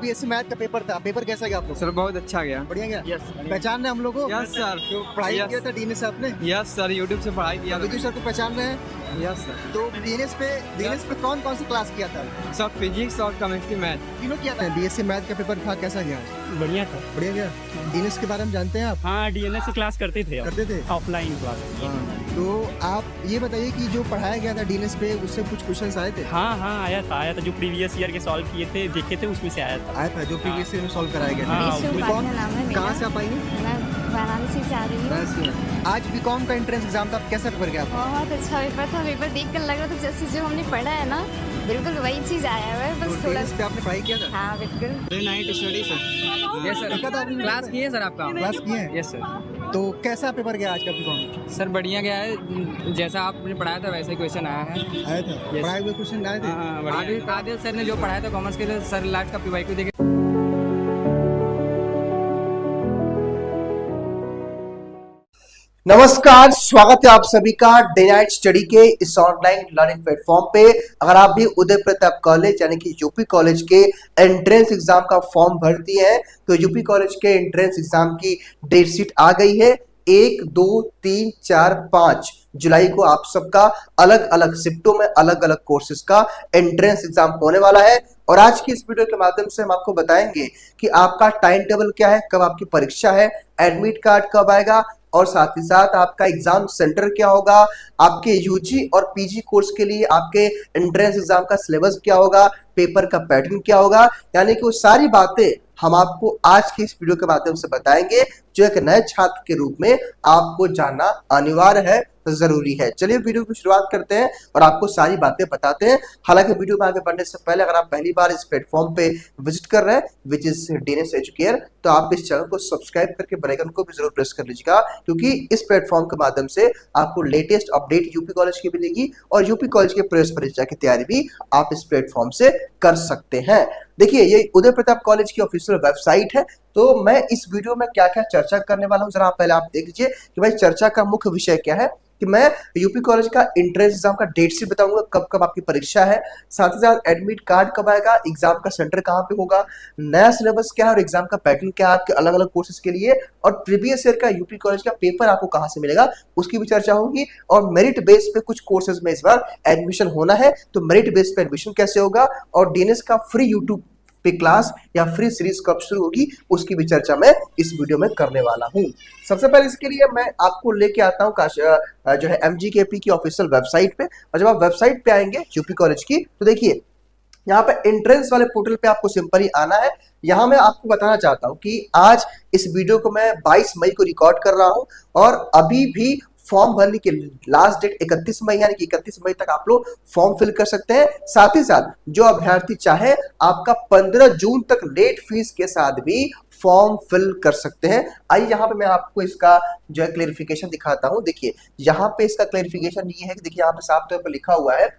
BSc math का paper था, paper कैसा गया आपको? सर बहुत अच्छा गया। बढ़िया गया। यस पहचान रहे हम लोग को? Yes sir. तो पढ़ाई Yes. किया था डीएनएस से आपने? यस सर, यूट्यूब से पढ़ाई किया। विजय सर को पहचान रहे हैं? Yes sir. तो डीएनएस पे कौन कौन सी क्लास किया था? सब फिजिक्स और केमिस्ट्री मैथ। तीनों किया था। बीएससी मैथ का पेपर था, कैसा गया? बढ़िया था। बढ़िया गया। डीएनएस के बारे में जानते हैं आप? हाँ, डीएनएस की क्लास करते थे। करते थे? Offline class. तो आप ये बताइए कि जो पढ़ाया गया था डीएनएस पे, उससे कुछ क्वेश्चंस आए थे? हाँ आया था जो प्रीवियस ईयर के सॉल्व किए थे, देखे थे, उसमें से आया था। आया था जो प्रीवियस ईयर में सॉल्व कराया गया हाँ, था। उसमें नाम है मेरा। कहाँ से आप आई हैं? मैं वाराणसी से आ रही हूँ। आज बीकॉम का एंट्रेंस एग्जाम था, कैसा पेपर गया आपका? बहुत अच्छा पेपर था। पेपर देख कर लग रहा था जैसे जो हमने पढ़ा है ना, बिल्कुल वही चीज़ आया हुआ है, तो बस थोड़ा। डीएनएस पे आपने पढ़ाई किया था? हाँ बिल्कुल। Day night study sir. Yes sir. देखा था आपने? क्लास किए सर आपका? क्लास किए हैं? Yes sir. तो कैसा पेपर गया आज का बीकॉम? सर बढ़िया गया है, जैसा आपने पढ़ाया था वैसे ही क्वेश्चन आया है। आया था? Yes. पढ़ाए हुए क्वेश्चन आए थे? हाँ बढ़िया। आदिल सर ने जो पढ़ाया था कॉमर्स के लिए, सर लास्ट का पीवाईक्यू देखे। नमस्कार, स्वागत है आप सभी का डे नाइट स्टडी के इस ऑनलाइन लर्निंग प्लेटफॉर्म पे। अगर आप भी उदय प्रताप कॉलेज यानी कि यूपी कॉलेज के एंट्रेंस एग्जाम का फॉर्म भरती हैं, तो यूपी कॉलेज के एंट्रेंस एग्जाम की डेट शीट आ गई है। 1, 2, 3, 4, 5 जुलाई को आप सबका अलग अलग शिफ्टों में अलग अलग कोर्सेज का एंट्रेंस एग्जाम होने वाला है। और आज की इस वीडियो के माध्यम से हम आपको बताएंगे कि आपका टाइम टेबल क्या है, कब आपकी परीक्षा है, एडमिट कार्ड कब आएगा, और साथ ही साथ आपका एग्जाम सेंटर क्या होगा, आपके यूजी और पीजी कोर्स के लिए आपके एंट्रेंस एग्जाम का सिलेबस क्या होगा, पेपर का पैटर्न क्या होगा, यानी कि वो सारी बातें हम आपको आज की इस वीडियो के माध्यम से बताएंगे, जो एक नए छात्र के रूप में आपको जानना अनिवार्य है, जरूरी है। चलिए वीडियो की शुरुआत करते हैं और आपको सारी बातें बताते हैं। हालांकि वीडियो में आगे बढ़ने से पहले अगर आप पहली बार इस प्लेटफॉर्म पे विजिट कर रहे हैं, विच इज डीएनएस एजुकेयर, तो आप इस चैनल को सब्सक्राइब करके बेल आइकन को भी जरूर प्रेस कर लीजिएगा, क्योंकि इस प्लेटफॉर्म के माध्यम से आपको लेटेस्ट अपडेट यूपी कॉलेज की मिलेगी और यूपी कॉलेज के प्रवेश परीक्षा की तैयारी भी आप इस प्लेटफॉर्म से कर सकते हैं। देखिए, ये उदय प्रताप कॉलेज की ऑफिशियल वेबसाइट है। तो मैं इस वीडियो में क्या क्या चर्चा करने वाला हूं, जरा पहले आप देख लीजिए कि भाई चर्चा का मुख्य विषय क्या है। कि मैं यूपी कॉलेज का एंट्रेंस एग्जाम का डेट शीट बताऊंगा, कब कब आपकी परीक्षा है, साथ ही साथ एडमिट कार्ड कब आएगा, एग्जाम का सेंटर कहां पे होगा, नया सिलेबस क्या है और एग्जाम का पैटर्न क्या है आपके अलग अलग कोर्सेज के लिए, और प्रीवियस ईयर का यूपी कॉलेज का पेपर आपको कहां से मिलेगा उसकी भी चर्चा होगी। और मेरिट बेस पे कुछ कोर्सेज में इस बार एडमिशन होना है, तो मेरिट बेस पे एडमिशन कैसे होगा, और डीएनएस का फ्री यूट्यूब पे क्लास या फ्री सीरीज कब शुरू होगी उसकी भी चर्चा मैं इस वीडियो में करने वाला हूं। सबसे पहले इसके लिए मैं आपको लेके आता हूं जो है MGKP की ऑफिशियल वेबसाइट पे। और जब आप वेबसाइट पे आएंगे यूपी कॉलेज की, तो देखिए यहाँ पे एंट्रेंस वाले पोर्टल पे आपको सिंपल ही आना है। यहाँ मैं आपको बताना चाहता हूँ कि आज इस वीडियो को मैं 22 मई को रिकॉर्ड कर रहा हूँ और अभी भी फॉर्म भरने की लास्ट डेट 31 मई, यानी कि 31 मई तक आप लोग फॉर्म फिल कर सकते हैं। साथ ही साथ जो अभ्यर्थी चाहे आपका 15 जून तक लेट फीस के साथ भी फॉर्म फिल कर सकते हैं। आइए यहाँ पे मैं आपको इसका जो है क्लेरिफिकेशन दिखाता हूँ। देखिए यहाँ पे इसका क्लेरिफिकेशन ये है कि देखिए यहाँ पे साफ तौर पर लिखा हुआ है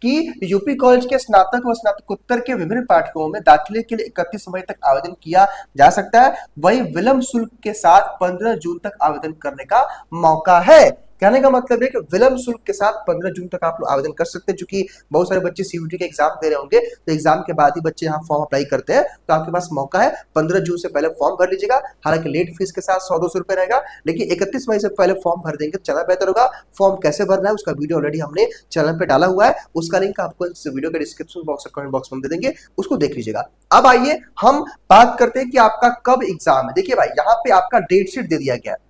कि यूपी कॉलेज के स्नातक व स्नातकोत्तर के विभिन्न पाठ्यक्रमों में दाखिले के लिए 31 मई तक आवेदन किया जा सकता है। वहीं विलंब शुल्क के साथ 15 जून तक आवेदन करने का मौका है। कहने का मतलब है कि विलंब शुल्क के साथ 15 जून तक आप लोग आवेदन कर सकते हैं। चूंकि बहुत सारे बच्चे सीयूटी के एग्जाम दे रहे होंगे, तो एग्जाम के बाद ही बच्चे यहाँ फॉर्म अप्लाई करते हैं, तो आपके पास मौका है 15 जून से पहले फॉर्म भर लीजिएगा। हालांकि लेट फीस के साथ 100-200 रुपए रहेगा, लेकिन 31 मई से पहले फॉर्म भर देंगे तो ज्यादा बेहतर होगा। फॉर्म कैसे भरना है उसका वीडियो ऑलरेडी हमने चैनल पे डाला हुआ है, उसका लिंक आपको इस वीडियो के डिस्क्रिप्शन बॉक्स और कमेंट बॉक्स में दे देंगे, उसको देख लीजिएगा। अब आइए हम बात करते हैं कि आपका कब एग्जाम है। देखिए भाई, यहाँ पे आपका डेट शीट दे दिया गया है,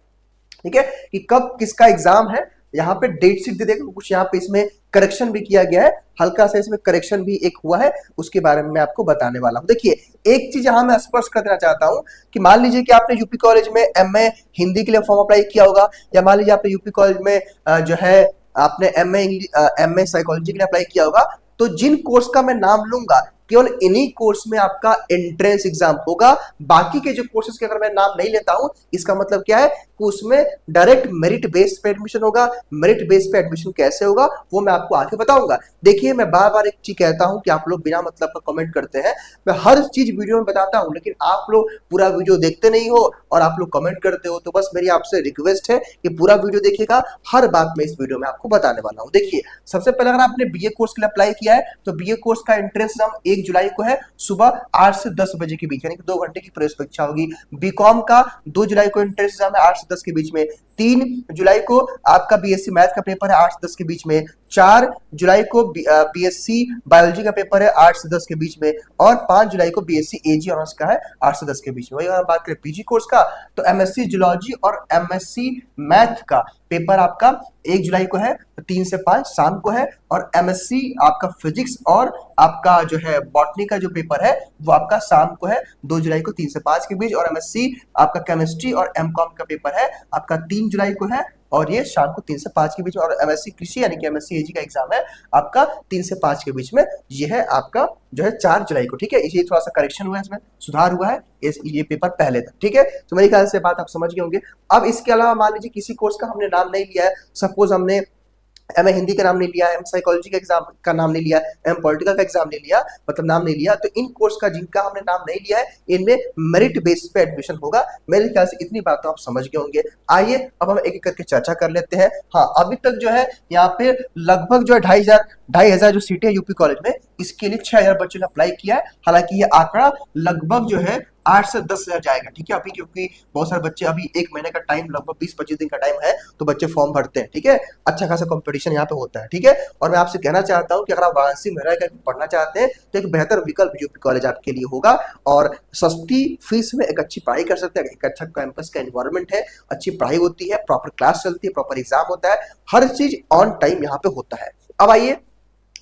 ठीक है, कि कब किसका एग्जाम है। यहाँ पे डेट शीट दे देगा, कुछ यहाँ पे इसमें करेक्शन भी किया गया है, हल्का सा इसमें करेक्शन भी एक हुआ है, उसके बारे में मैं आपको बताने वाला हूँ। देखिए, एक चीज यहाँ मैं स्पष्ट कर देना चाहता हूँ कि मान लीजिए कि आपने यूपी कॉलेज में MA हिंदी के लिए फॉर्म अप्लाई किया होगा, या मान लीजिए आपने यूपी कॉलेज में जो है आपने MA साइकोलॉजी के लिए अप्लाई किया होगा, तो जिन कोर्स का मैं नाम लूंगा केवल इन्हीं कोर्स में आपका एंट्रेंस एग्जाम होगा। बाकी के जो कोर्सेज के अगर मैं नाम नहीं लेता हूं, इसका मतलब क्या है कि उसमें डायरेक्ट मेरिट बेस पे एडमिशन होगा। मेरिट बेस पे एडमिशन कैसे होगा वो मैं आपको आगे बताऊंगा। देखिए, मैं बार बार एक चीज कहता हूं कि आप लोग बिना मतलब का कमेंट करते हैं। मैं हर चीज वीडियो में बताता हूं, लेकिन आप लोग पूरा वीडियो देखते नहीं हो और आप लोग कमेंट करते हो। तो बस मेरी आपसे रिक्वेस्ट है कि पूरा वीडियो देखिएगा, हर बात मैं इस वीडियो में आपको बताने वाला हूं। देखिए, सबसे पहले अगर आपने BA कोर्स के लिए अप्लाई किया है, तो BA कोर्स का एंट्रेंस एग्जाम 1 1 जुलाई को है सुबह 8 से 10 बजे के बीच, यानी कि 2 घंटे की प्रवेश परीक्षा होगी। बीकॉम का 2 जुलाई को एंट्रेंस एग्जाम है 8 से 10 के बीच में। 3 जुलाई को आपका बीएससी मैथ का पेपर है 8 से 10 के बीच में। 4 जुलाई को बीएससी बायोलॉजी का पेपर है 8 से 10 के बीच में। और 5 जुलाई को बीएससी एजी ऑनर्स का है 8 से 10 के बीच में। वही अगर बात करें पीजी कोर्स का तो एमएससी जूलॉजी और एमएससी मैथ का पेपर आपका 1 जुलाई को है 3 से 5 शाम को है। और एमएससी आपका फिजिक्स और आपका जो है बॉटनी का जो पेपर है वो आपका शाम को है 2 जुलाई को 3 से 5 के बीच। और एमएससी आपका केमिस्ट्री और एमकॉम का पेपर है आपका 3 जुलाई को है और ये शाम को 3 से 5 के बीच में। और एमएससी कृषि यानी कि एमएससी एजी का एग्जाम है आपका 3 से 5 के बीच में। ये है आपका जो है 4 जुलाई को, ठीक है। ये थोड़ा सा करेक्शन हुआ है, इसमें सुधार हुआ है, ये पेपर पहले था, ठीक है। तो मेरे ख्याल से बात आप समझ गए होंगे। अब इसके अलावा मान लीजिए किसी कोर्स का हमने नाम नहीं लिया है, सपोज हमने एमए हिंदी का नाम नहीं लिया, एम साइकोलॉजी का एग्जाम का नाम नहीं लिया, एम पॉलिटिकल का एग्जाम नहीं लिया, मतलब नाम नहीं लिया, तो इन कोर्स का जिनका हमने नाम नहीं लिया है इनमें मेरिट बेस पे एडमिशन होगा। मेरे ख्याल से इतनी बात तो आप समझ गए होंगे। आइए अब हम एक एक करके चर्चा कर लेते हैं। हाँ, अभी तक जो है यहाँ पे लगभग जो है 2,500 जो सीटें यूपी कॉलेज में, इसके लिए 6,000 बच्चों ने अप्लाई किया है। हालांकि ये आंकड़ा लगभग जो है 8 से 10,000 जाएगा, ठीक है। अभी क्योंकि बहुत सारे बच्चे, अभी 1 महीने का टाइम, लगभग 20-25 दिन का टाइम है, तो बच्चे फॉर्म भरते हैं, ठीक है। अच्छा खासा कंपटीशन यहाँ पे होता है, ठीक है। और मैं आपसे कहना चाहता हूँ कि अगर आप वाराणसी में रहकर पढ़ना चाहते हैं तो एक बेहतर विकल्प यूपी कॉलेज आपके लिए होगा। और सस्ती फीस में एक अच्छी पढ़ाई कर सकते हैं, एक अच्छा कैंपस का एनवायरनमेंट है, अच्छी पढ़ाई होती है, प्रॉपर क्लास चलती है, प्रॉपर एग्जाम होता है, हर चीज ऑन टाइम यहाँ पे होता है। अब आइए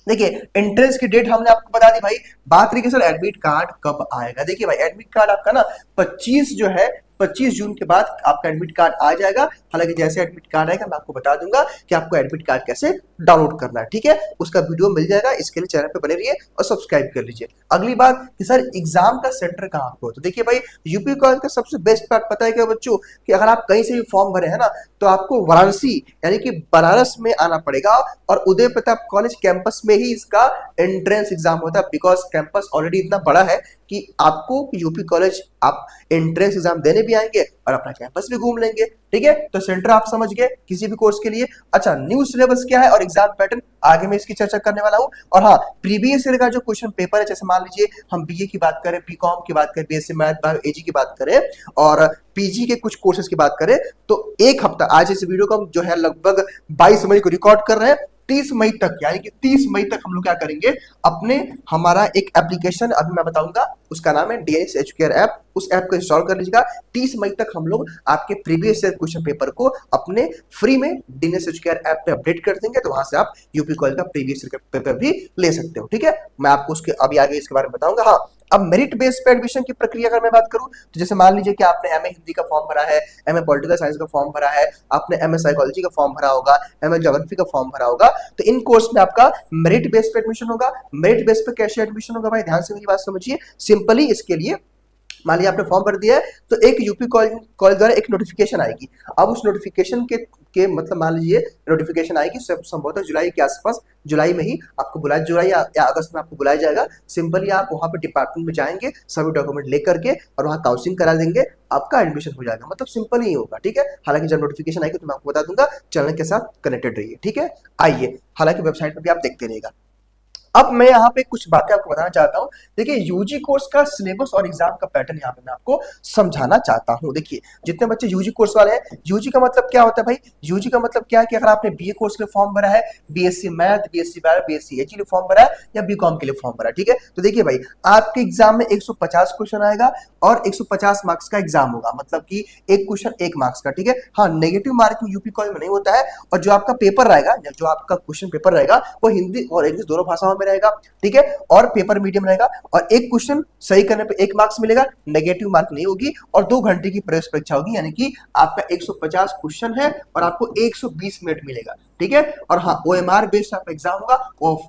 देखिए, एंट्रेंस की डेट हमने आपको बता दी भाई। बात रही कि सर एडमिट कार्ड कब आएगा। देखिए भाई, एडमिट कार्ड आपका ना 25 जून के बाद आपका एडमिट कार्ड आ जाएगा। हालांकि जैसे एडमिट कार्ड आएगा मैं आपको बता दूंगा कि आपको एडमिट कार्ड कैसे डाउनलोड करना है, ठीक है। उसका वीडियो मिल जाएगा, इसके लिए चैनल पे बने रहिए और सब्सक्राइब कर लीजिए। अगली बात कि सर एग्जाम का सेंटर कहाँ पे हो, तो देखिए भाई, यूपी कॉलेज का सबसे बेस्ट पार्ट पता है क्या बच्चों, कि अगर आप कहीं से भी फॉर्म भरे हैं ना तो आपको वाराणसी यानी कि बनारस में आना पड़ेगा। और उदय प्रताप कॉलेज कैंपस में ही इसका एंट्रेंस एग्जाम होता है, बिकॉज कैंपस ऑलरेडी इतना बड़ा है कि आपको यूपी कॉलेज आप एंट्रेंस एग्जाम देने भी आएंगे और अपना कैंपस भी घूम लेंगे, ठीक है। तो सेंटर आप समझ गए किसी भी कोर्स के लिए। अच्छा, न्यू सिलेबस क्या है और एग्जाम पैटर्न आगे मैं इसकी चर्चा करने वाला हूं। और हाँ, प्रीवियस ईयर का जो क्वेश्चन पेपर है, जैसे मान लीजिए हम बीए की बात करें, बीकॉम की बात करें, बीएससी मैथ बायो एजी की बात करें और पीजी के कुछ कोर्सेज की बात करें, तो एक हफ्ता, आज इस वीडियो को हम जो है लगभग 22 मई को रिकॉर्ड कर रहे हैं, 30 मई तक यानी कि 30 मई तक हम लोग क्या करेंगे, अपने हमारा एक एप्लीकेशन अभी मैं बताऊंगा, उसका नाम है डीएनएस एजुकेयर ऐप। उस ऐप को इंस्टॉल कर लीजिएगा। 30 मई तक हम लोग आपके प्रीवियस ईयर क्वेश्चन पेपर को अपने फ्री में डीएनएस एजुकेयर ऐप पे अपडेट कर देंगे, तो वहां से आप यूपी कॉलेज का प्रीवियस ईयर का पेपर भी ले सकते हो, ठीक है। मैं आपको उसके अभी आगे इसके बारे में बताऊंगा। हाँ, अब मेरिट बेस पे एडमिशन की प्रक्रिया अगर मैं बात करूं तो जैसे मान लीजिए कि आपने एमए हिंदी का फॉर्म भरा है, एमए पॉलिटिकल साइंस का फॉर्म भरा है, आपने एमए साइकोलॉजी का फॉर्म भरा होगा, एमए ज्योग्राफी का फॉर्म भरा होगा, तो इन कोर्स में आपका मेरिट बेस पे एडमिशन होगा। मेरिट बेस पे कैसे एडमिशन होगा भाई, ध्यान से मेरी बात समझिए। सिंपली इसके लिए मान लीजिए आपने फॉर्म भर दिया है तो एक यूपी कॉलेज द्वारा एक नोटिफिकेशन आएगी। अब उस नोटिफिकेशन के मतलब मान लीजिए नोटिफिकेशन आएगी संभवतः जुलाई के आसपास, जुलाई में ही आपको बुलाया, जुलाई या अगस्त में आपको बुलाया जाएगा। सिंपली आप वहां पे डिपार्टमेंट में जाएंगे, सभी डॉक्यूमेंट लेकर के और वहां काउंसलिंग करा देंगे, आपका एडमिशन हो जाएगा। मतलब सिंपल ही होगा, ठीक है। हालांकि जब नोटिफिकेशन आएगी तो मैं आपको बता दूंगा, चैनल के साथ कनेक्टेड रहिए, ठीक है। आइए, हालांकि वेबसाइट पर भी आप देखते रहिएगा। अब मैं यहाँ पे कुछ बातें आपको बताना चाहता हूँ। देखिए, यूजी कोर्स का सिलेबस और एग्जाम का पैटर्न यहाँ पे मैं आपको समझाना चाहता हूँ। देखिए, जितने बच्चे यूजी कोर्स वाले हैं, यूजी का मतलब क्या होता है भाई, यूजी का मतलब क्या है कि अगर आपने बीए कोर्स के लिए फॉर्म भरा है, BSc math, BSc bio, BSc AG के लिए फॉर्म भरा है या बीकॉम के लिए फॉर्म भरा है, ठीक है। तो देखिए भाई, आपके एग्जाम में 150 क्वेश्चन आएगा और 150 मार्क्स का एग्जाम होगा, मतलब कि एक क्वेश्चन 1 मार्क्स का, ठीक है। हाँ, नेगेटिव मार्किंग यूपी कॉलेज में नहीं होता है। और जो आपका पेपर रहेगा, जो आपका क्वेश्चन पेपर रहेगा वो हिंदी और इंग्लिश दोनों भाषाओं में रहेगा, ठीक है। और पेपर मीडियम रहेगा और एक क्वेश्चन सही करने पे 1 मार्क्स मिलेगा, नेगेटिव मार्क नहीं होगी। और 2 घंटे की प्रवेश परीक्षा होगी, यानी कि आपका 150 क्वेश्चन है और आपको 120 मिनट मिलेगा, ठीक है। और हाँ, ओएमआर बेस्ड आपका एग्जाम होगा,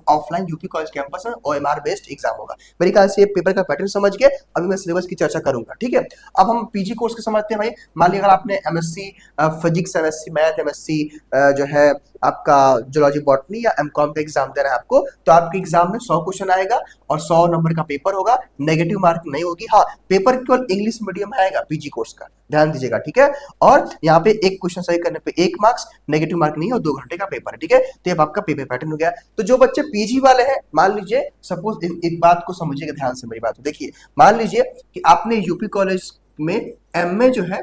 ऑफलाइन यूपी कॉलेज कैंपस में ओएमआर बेस्ड एग्जाम होगा। मेरे ख्याल से ये पेपर का पैटर्न समझ गए। अभी मैं सिलेबस की चर्चा करूंगा, ठीक है। अब हम पीजी कोर्स के समझते हैं भाई। मान लीजिए अगर आपने MSc physics, MSc math, MSc जो है आपका जूलॉजी बॉटनी या एमकॉम का एग्जाम देना है आपको, तो आपके एग्जाम में 100 क्वेश्चन आएगा और 100 नंबर का पेपर होगा, नेगेटिव मार्क नहीं होगी। हाँ, पेपर केवल इंग्लिश मीडियम में आएगा पीजी कोर्स का, ध्यान दीजिएगा, ठीक है। और यहाँ पे एक क्वेश्चन सही करने पे 1 मार्क्स, नेगेटिव मार्क नहीं और 2 घंटे का का पेपर है, ठीक है। तो ये आपका पेपर पैटर्न हो गया। तो जो बच्चे पीजी वाले हैं, मान लीजिए सपोज एक बात को समझिएगा ध्यान से मेरी बात को देखिए, मान लीजिए कि आपने यूपी कॉलेज में एमए जो है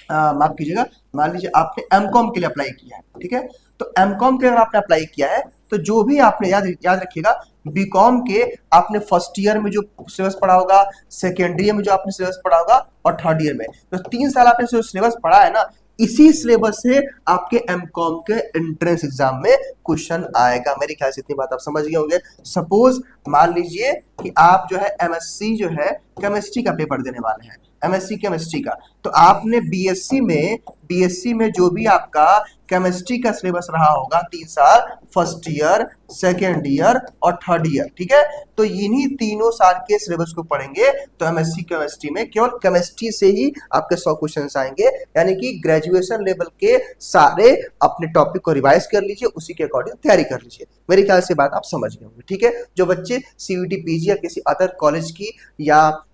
माफ कीजिएगा, मान लीजिए आपने एमकॉम के लिए अप्लाई किया है, ठीक है। तो एमकॉम के अगर आपने अप्लाई किया है तो जो भी आपने याद रखिएगा, बीकॉम के आपने फर्स्ट ईयर में जो सिलेबस पढ़ा होगा, सेकेंड ईयर में जो आपने सिलेबस पढ़ा होगा और थर्ड ईयर में, तो 3 साल आपने जो सिलेबस पढ़ा है ना, इसी सिलेबस से आपके एमकॉम के एंट्रेंस एग्जाम में क्वेश्चन आएगा। मेरे ख्याल से इतनी बात आप समझ गए होंगे। सपोज मान लीजिए कि आप जो है एमएससी जो है केमिस्ट्री का पेपर देने वाले हैं, एमएससी केमिस्ट्री का, तो आपने बीएससी में जो भी आपका केमिस्ट्री का सिलेबस रहा होगा 3 साल, फर्स्ट ईयर, सेकेंड ईयर और थर्ड ईयर, ठीक है। तो इन्हीं तीनों साल के सिलेबस को पढ़ेंगे तो एमएससी केमिस्ट्री में केवल केमिस्ट्री से ही आपके 100 क्वेश्चन आएंगे। यानी कि ग्रेजुएशन लेवल के सारे अपने टॉपिक को रिवाइज कर लीजिए, उसी के अकॉर्डिंग तैयारी कर लीजिए। मेरे ख्याल से बात आप समझ गए होंगे, ठीक है। जो बच्चे सीयूटी पीजी या किसी अदर कॉलेज की या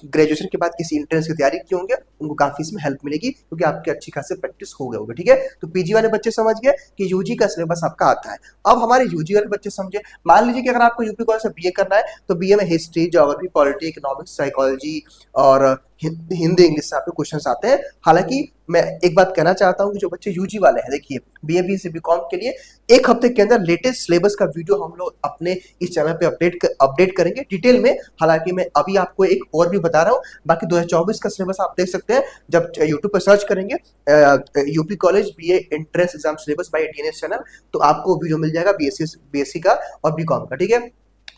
ग्रेजुएशन के बाद किसी एंट्रेंस की तैयारी की होंगे, उनको काफी इसमें हेल्प मिलेगी, क्योंकि आपकी अच्छी खासी प्रैक्टिस हो गए होगी, ठीक है। तो पीजी वाले बच्चे समझ गए कि यूजी का सिलेबस आपका आता है। अब हमारे यूजी वाले बच्चे समझे, मान लीजिए कि अगर आपको यूपी कॉलेज से बीए करना है तो बीए में history, geography, polity, economics, psychology और हिंदी इंग्लिश से आपके क्वेश्चंस आते हैं। हालांकि मैं एक बात कहना चाहता हूं कि जो बच्चे यूजी वाले हैं, देखिए बीए बीएससी बीकॉम के लिए 1 हफ्ते के अंदर लेटेस्ट सिलेबस का वीडियो हम लोग अपने इस चैनल पे अपडेट करेंगे डिटेल में। हालांकि मैं अभी आपको एक और भी बता रहा हूं, बाकी 2024 का सिलेबस आप देख सकते हैं जब यूट्यूब पर सर्च करेंगे UP college BA entrance exam syllabus by DNS channel, तो आपको वीडियो मिल जाएगा बीएससी का और बीकॉम का, ठीक है।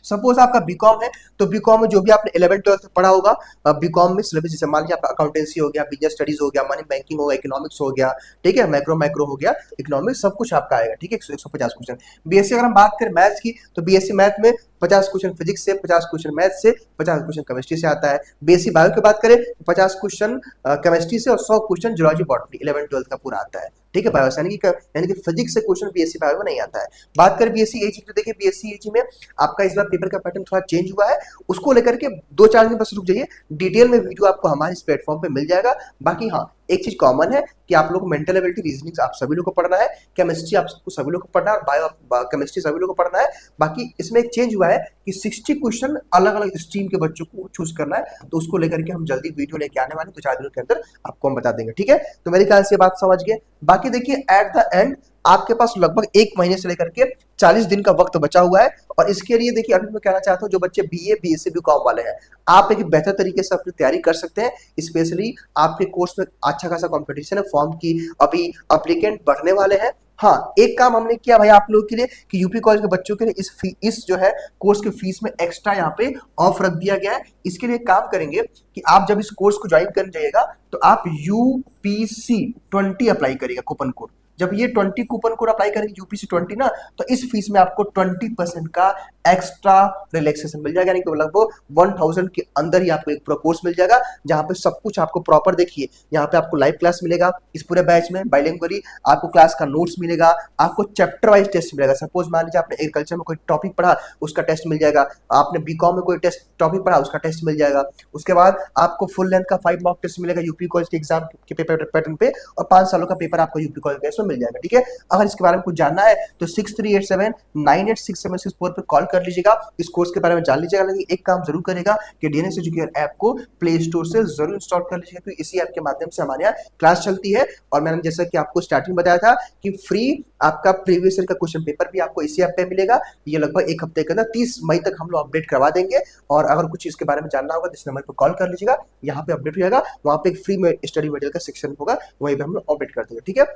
सपोज आपका बीकॉम है तो बीकॉम में जो भी आपने 11th 12th में पढ़ा होगा, बीकॉम में सिलेबस जैसे मान लीजिए आपका अकाउंटेंसी हो गया, बिजनेस स्टडीज हो गया, मनी बैंकिंग हो गया, इकोनॉमिक्स हो गया, ठीक है, माइक्रो हो गया, इकोनॉमिक्स, सब कुछ आपका आएगा, ठीक है। 150 क्वेश्चन। बीएससी अगर हम बात करें मैथ्स की तो बीएससी मैथ में 50 क्वेश्चन फिजिक्स से, 50 क्वेश्चन मैथ से, 50 क्वेश्चन केमिस्ट्री से आता है। बीएससी बायो की बात करें तो 50 क्वेश्चन केमिस्ट्री से और 100 question zoology botany 11th 12th का पूरा आता है, ठीक है। बायो यानी कि फिजिक्स से क्वेश्चन बीएससी बायो में नहीं आता है। बात करें बीएससी एजी तो देखिए बीएससी एजी में आपका इस बार पेपर का पैटर्न थोड़ा चेंज हुआ है, उसको लेकर के 2-4 दिन बस रुक जाइए, डिटेल में वीडियो आपको हमारे इस प्लेटफॉर्म पे मिल जाएगा। बाकी हाँ, एक चीज कॉमन है कि आप लोग को मेंटल एबिलिटी, रीजनिंग आप सभी लोग को पढ़ना है, केमिस्ट्री आपको सभी लोग को पढ़ना है और बायो केमिस्ट्री सभी लोग को पढ़ना है। बाकी इसमें एक चेंज हुआ है कि 60 क्वेश्चन अलग अलग स्ट्रीम के बच्चों को चूज करना है, तो उसको लेकर के हम जल्दी वीडियो लेके आने वाले 2-4 दिनों के अंदर आपको हम बता देंगे, ठीक है। तो मेरे ख्याल से बात समझ गए। बाकी देखिए एट द एंड आपके पास लगभग 1 महीने से लेकर के 40 दिन का वक्त बचा हुआ है, और इसके लिए देखिए अभी मैं कहना चाहता हूं जो बच्चे बीए बीएससी बीकॉम वाले हैं, आप एक बेहतर तरीके से अपनी तैयारी कर सकते हैं। स्पेशली आपके कोर्स में अच्छा खासा कंपटीशन है, फॉर्म की अभी एप्लीकेंट बढ़ने वाले हैं। हाँ, एक काम हमने किया भाई आप लोगों के लिए कि यूपी कॉलेज के बच्चों के लिए इस जो है कोर्स की फीस में एक्स्ट्रा यहाँ पे ऑफ रख दिया गया है। इसके लिए काम करेंगे कि आप जब इस कोर्स को ज्वाइन करने जाइएगा तो आप UPC 20 अप्लाई करिएगा कूपन कोड। जब ये 20 कूपन कोड अप्लाई करेंगे UPC 20 ना, तो इस फीस में आपको 20% का एक्स्ट्रा रिलैक्सेशन मिल जाएगा, यानी कि लगभग 1000 के अंदर ही आपको एक पूरा कोर्स मिल जाएगा, जहां पे सब कुछ आपको प्रॉपर देखिए। यहाँ पे आपको लाइव क्लास मिलेगा इस पूरे बैच में, बाइलिंगुअली आपको क्लास का नोट्स मिलेगा, आपको चैप्टर वाइज टेस्ट मिलेगा। सपोज मान लीजिए आपने एग्रीकल्चर में कोई टॉपिक पढ़ा, उसका टेस्ट मिल जाएगा, आपने बीकॉम में कोई टॉपिक पढ़ा, उसका टेस्ट मिल जाएगा। उसके बाद आपको फुल लेंथ का 5 मॉक टेस्ट मिलेगा यूपी कॉलेज के एग्जाम के पेपर पैटर्न पे, और 5 सालों का पेपर आपको यूपी कॉलेज में मिल जाएगा, ठीक है। अगर इसके बारे में कुछ जानना है तो 6387986764 पर कॉल कर लीजिएगा, इस कोर्स के बारे में जान लीजिएगा। लेकिन एक काम जरूर करेगा कि डीएनएस एजुकेयर ऐप को प्ले स्टोर से जरूर इंस्टॉल कर लीजिएगा, क्योंकि इसी ऐप के माध्यम से हमारे यहाँ क्लास चलती है। और मैंने जैसा कि आपको स्टार्टिंग बताया था कि फ्री आपका प्रीवियस ईयर का क्वेश्चन पेपर भी आपको इसी ऐप पे मिलेगा। ये लगभग 1 हफ्ते के अंदर 30 मई तक हम लोग अपडेट करवा देंगे। और अगर कुछ इसके बारे में जानना होगा तो इस नंबर पर कॉल कर लीजिएगा, यहाँ पे अपडेट हो जाएगा। वहाँ पे एक फ्री स्टडी मटेरियल का सेक्शन होगा, वहीं पे हम लोग अपडेट कर देंगे, ठीक है।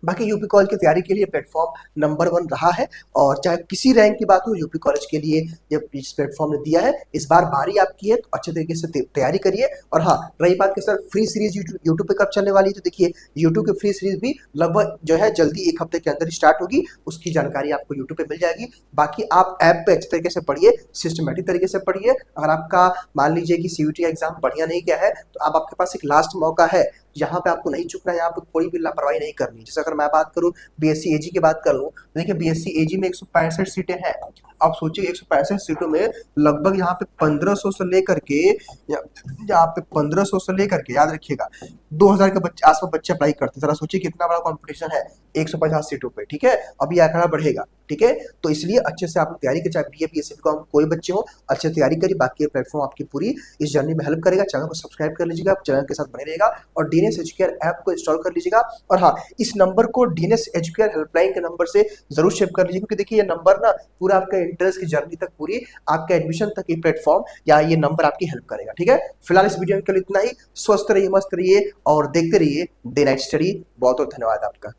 बाकी यूपी कॉलेज की तैयारी के लिए प्लेटफॉर्म नंबर 1 रहा है, और चाहे किसी रैंक की बात हो, यूपी कॉलेज के लिए जब इस प्लेटफॉर्म ने दिया है, इस बार बारी आपकी है, तो अच्छे तरीके से तैयारी करिए। और हाँ, रही बात कि सर फ्री सीरीज यूट्यूब पे कब चलने वाली है, तो देखिए यूट्यूब की फ्री सीरीज भी लगभग जो है जल्दी 1 हफ्ते के अंदर स्टार्ट होगी, उसकी जानकारी आपको यूट्यूब पे मिल जाएगी। बाकी आप ऐप पे अच्छे तरीके से पढ़िए, सिस्टमेटिक तरीके से पढ़िए। अगर आपका मान लीजिए कि सीयूटी एग्जाम बढ़िया नहीं गया है, तो अब आपके पास एक लास्ट मौका है, यहाँ पे आपको नहीं चुकना है, यहाँ पे कोई भी लापरवाही नहीं करनी। जैसे अगर मैं बात करूँ बीएससी एजी की बात कर लूँ, देखिए बीएससी एजी में 165 सीटें हैं, आप सोचिए 165 सीटों में लगभग यहाँ पे 1500 से लेकर के यहाँ पे 1500 से लेकर के याद रखिएगा 2000 के बच्चे आसपास बच्चे अप्लाई करते हैं। जरा सोचिए कितना बड़ा कंपटीशन है 150 सीटों पे, ठीक है। अभी आंकड़ा बढ़ेगा, ठीक है। तो इसलिए अच्छे से आप तैयारी करें, चाहे बीए पीएससी को कोई बच्चे हो, अच्छे से तैयारी करिए। बाकी प्लेटफॉर्म आपकी पूरी इस जर्नी में हेल्प करेगा। चैनल को सब्सक्राइब कर लीजिएगा, चैनल के साथ बने रहेगा और डीएनएस एजुकेयर ऐप को इंस्टॉल कर लीजिएगा। और हाँ, इस नंबर को डीएनएस एजुकेयर हेल्पलाइन के नंबर से जरूर सेव कर लीजिए, क्योंकि देखिए ये नंबर ना पूरा आपका एंट्रेंस की जर्नी तक, पूरी आपका एडमिशन तक ये प्लेटफॉर्म या ये नंबर आपकी हेल्प करेगा, ठीक है। फिलहाल इस वीडियो के लिए इतना ही। स्वस्थ रहिए, मस्त रहिए और देखते रहिए डे नाइट स्टडी। बहुत बहुत धन्यवाद आपका।